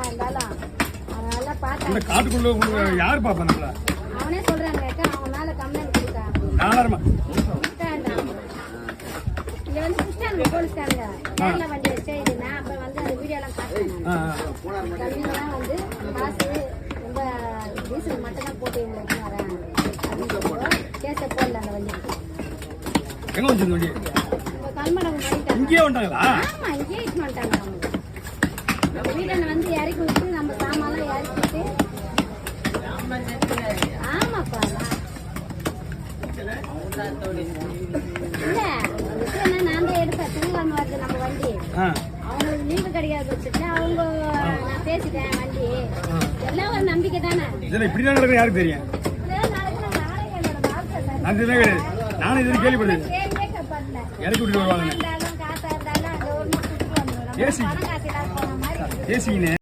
இருந்தாலும் அவன் நல்லா பார்த்தான். இந்த காட்டுக்குள்ள உங்களுக்கு யாரு பாப்பா நம்மள? அவனே சொல்றாங்க அக்கா அவன் மேல கம்ப்ளைண்ட் கொடுத்தா. நாலாரமா. இங்க வந்து புஷ்டாங்க போலீஸ்காரங்க. நேர்ல வண்டி வச்சே இது நான் அப்ப வந்து அந்த வீடியோ எல்லாம் பார்த்தேன். தம்பிலாம் வந்து காசு ரொம்ப டீசல் மட்டும் தான் போட்டு இவங்க வரேன் அப்படின்னு கேஸ போடல அந்த வண்டி. எங்க வந்து வண்டி? இப்போ கல்மடம் பண்ணிட்டாங்க. இங்கேயே வந்துட்டாங்களா? ஆமா இங்கேயே இட்டு வந்துட்டாங்க. நம்ம வீட்டில் வந்து இறக்கி விட்டு நம்ம சாமான்லாம் இறக்கிட்டு ஆமாப்பா இல்ல விஷயம் நான் தான் எடுப்பேன். திங்கக்கிழமை வருது நம்ம வண்டி. அவங்களுக்கு லீவு கிடைக்காது வச்சுட்டு அவங்க நான் பேசிட்டேன் வண்டி எல்லாம் ஒரு நம்பிக்கை தானே. இதுல இப்படிதான் நடக்குது யாருக்கு தெரியும்? அதுதான் கிடையாது. நானும் இது கேள்விப்பட்டேன். இறக்கி விட்டு வருவாங்க. பேசிக்கினே